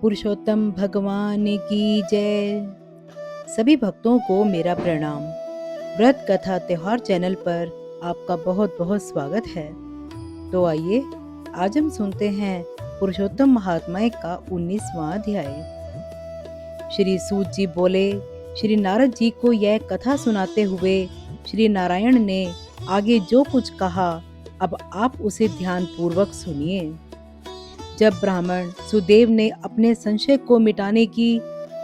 पुरुषोत्तम भगवान की जय। सभी भक्तों को मेरा प्रणाम। व्रत कथा त्योहार चैनल पर आपका बहुत बहुत स्वागत है। तो आइए आज हम सुनते हैं पुरुषोत्तम महात्म्य का 19वां अध्याय। श्री सूत जी बोले, श्री नारद जी को यह कथा सुनाते हुए श्री नारायण ने आगे जो कुछ कहा, अब आप उसे ध्यान पूर्वक सुनिए। जब ब्राह्मण सुदेव ने अपने संशय को मिटाने की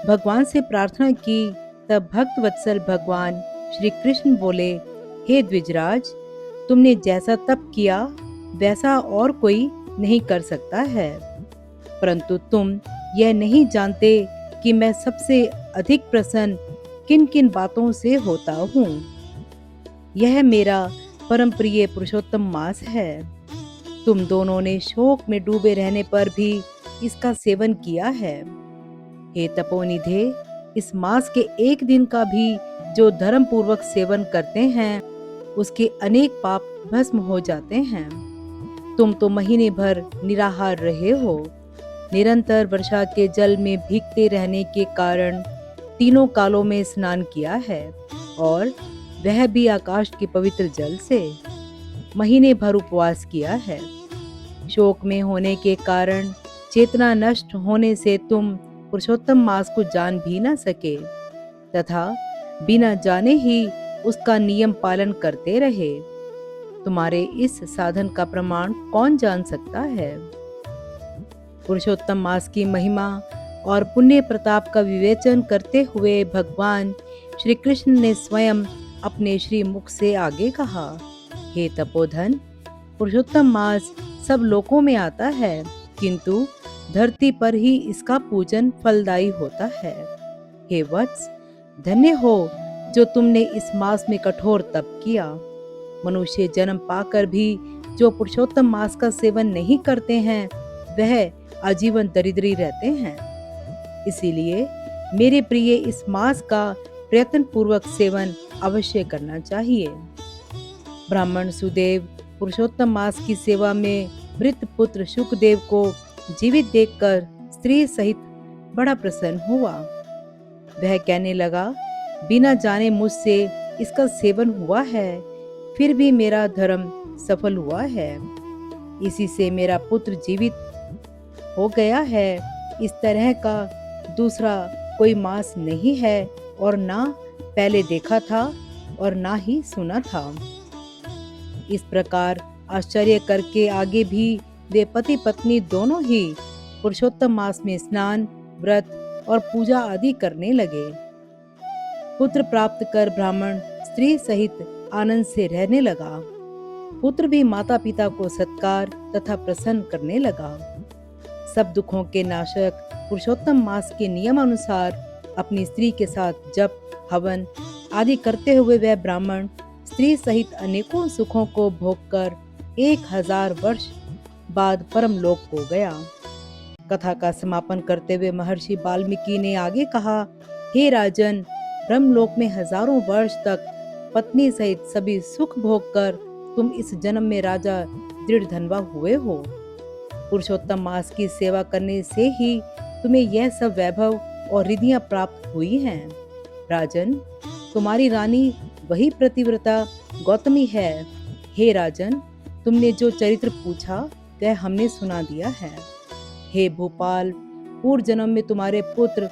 भगवान से प्रार्थना की, तब भक्त वत्सल भगवान श्री कृष्ण बोले, हे द्विजराज, तुमने जैसा तप किया वैसा और कोई नहीं कर सकता है, परंतु तुम यह नहीं जानते कि मैं सबसे अधिक प्रसन्न किन किन बातों से होता हूँ। यह मेरा परम प्रिय पुरुषोत्तम मास है। तुम दोनों ने शोक में डूबे रहने पर भी इसका सेवन किया है। हे तपोनिधे, इस मास के एक दिन का भी जो धर्म पूर्वक सेवन करते हैं, उसके अनेक पाप भस्म हो जाते हैं। तुम तो महीने भर निराहार रहे हो। निरंतर वर्षा के जल में भीगते रहने के कारण तीनों कालों में स्नान किया है, और वह भी आकाश के पवित्र जल से। महीने भर उपवास किया है। शोक में होने के कारण चेतना नष्ट होने से तुम पुरुषोत्तम मास को जान भी न सके, तथा बिना जाने ही उसका नियम पालन करते रहे। तुम्हारे इस साधन का प्रमाण कौन जान सकता है? पुरुषोत्तम मास की महिमा और पुण्य प्रताप का विवेचन करते हुए भगवान श्री कृष्ण ने स्वयं अपने श्री मुख से आगे कहा, हे तपोधन, पुरुषोत्तम मास सब लोकों में आता है, किंतु धरती पर ही इसका पूजन फलदायी होता है। हे वत्स, धन्य हो जो तुमने इस मास में कठोर तप किया। मनुष्य जन्म पाकर भी जो पुरुषोत्तम मास का सेवन नहीं करते हैं, वह आजीवन दरिद्री रहते हैं। इसीलिए मेरे प्रिय इस मास का प्रयत्न पूर्वक सेवन अवश्य करना चाहिए। ब्राह्मण सुदेव पुरुषोत्तम मास की सेवा में मृत पुत्र शुकदेव को जीवित देखकर स्त्री सहित बड़ा प्रसन्न हुआ। वह कहने लगा, बिना जाने मुझसे इसका सेवन हुआ है, फिर भी मेरा धर्म सफल हुआ है। इसी से मेरा पुत्र जीवित हो गया है। इस तरह का दूसरा कोई मास नहीं है, और ना पहले देखा था और ना ही सुना था। इस प्रकार आश्चर्य करके आगे भी वे पति पत्नी दोनों ही पुरुषोत्तम मास में स्नान, व्रत और पूजा आदि करने लगे। पुत्र प्राप्त कर ब्राह्मण स्त्री सहित आनंद से रहने लगा। पुत्र भी माता पिता को सत्कार तथा प्रसन्न करने लगा। सब दुखों के नाशक पुरुषोत्तम मास के नियम अनुसार अपनी स्त्री के साथ जप, हवन आदि करते हुए वह ब्राह्मण स्त्री सहित अनेकों सुखों को भोगकर 1000 वर्ष बाद परम लोक को गया। कथा का समापन करते हुए महर्षि वाल्मीकि ने आगे कहा, हे राजन, ब्रह्मलोक में हजारों वर्ष तक पत्नी सहित सभी सुख भोगकर तुम इस जन्म में राजा दृढ़धनवा हुए हो। पुरुषोत्तम मास की सेवा करने से ही तुम्हें यह सब वैभव और रिद्धियां प्राप्त हुई हैं। राजन, तुम्हारी रानी वही प्रतिव्रता गौतमी है। हे राजन, तुमने जो चरित्र पूछा वह हमने सुना दिया है। हे भूपाल, पूर्व जन्म में तुम्हारे पुत्र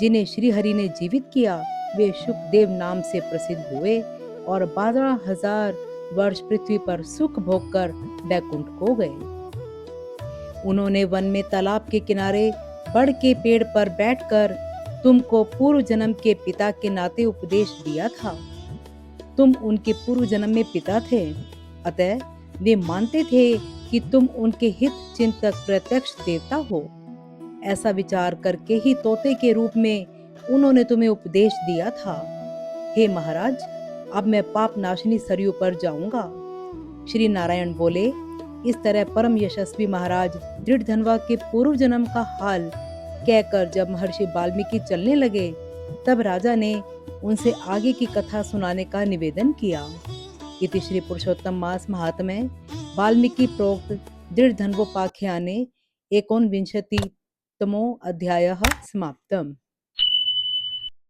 जिन्हें श्री हरि ने जीवित किया, वे शुकदेव नाम से प्रसिद्ध हुए और 12,000 वर्ष पृथ्वी पर सुख भोगकर बैकुंठ को गए। उन्होंने वन में तालाब के किनारे बड़ के पेड़ पर बैठकर तुमको पूर्व जन्म के पिता के नाते उपदेश दिया था। तुम उनके पूर्व जन्म में पिता थे, अतः वे मानते थे कि तुम उनके हित चिंतक प्रत्यक्ष देवता हो। ऐसा विचार करके ही तोते के रूप में उन्होंने तुम्हें उपदेश दिया था। हे महाराज, अब मैं पाप नाशिनी सरयू पर जाऊंगा। श्री नारायण बोले, इस तरह परम यशस्वी महाराज दृढ़धनवा के पूर्व जन्म का हाल कहकर जब महर्षि वाल्मीकि चलने लगे, तब राजा ने उनसे आगे की कथा सुनाने का निवेदन किया। इति श्री पुरुषोत्तम मास महात्म्य वाल्मीकि प्रोक्त दृढ़धन्वोपाख्याने 19 सप्तमो अध्यायः समाप्तम्।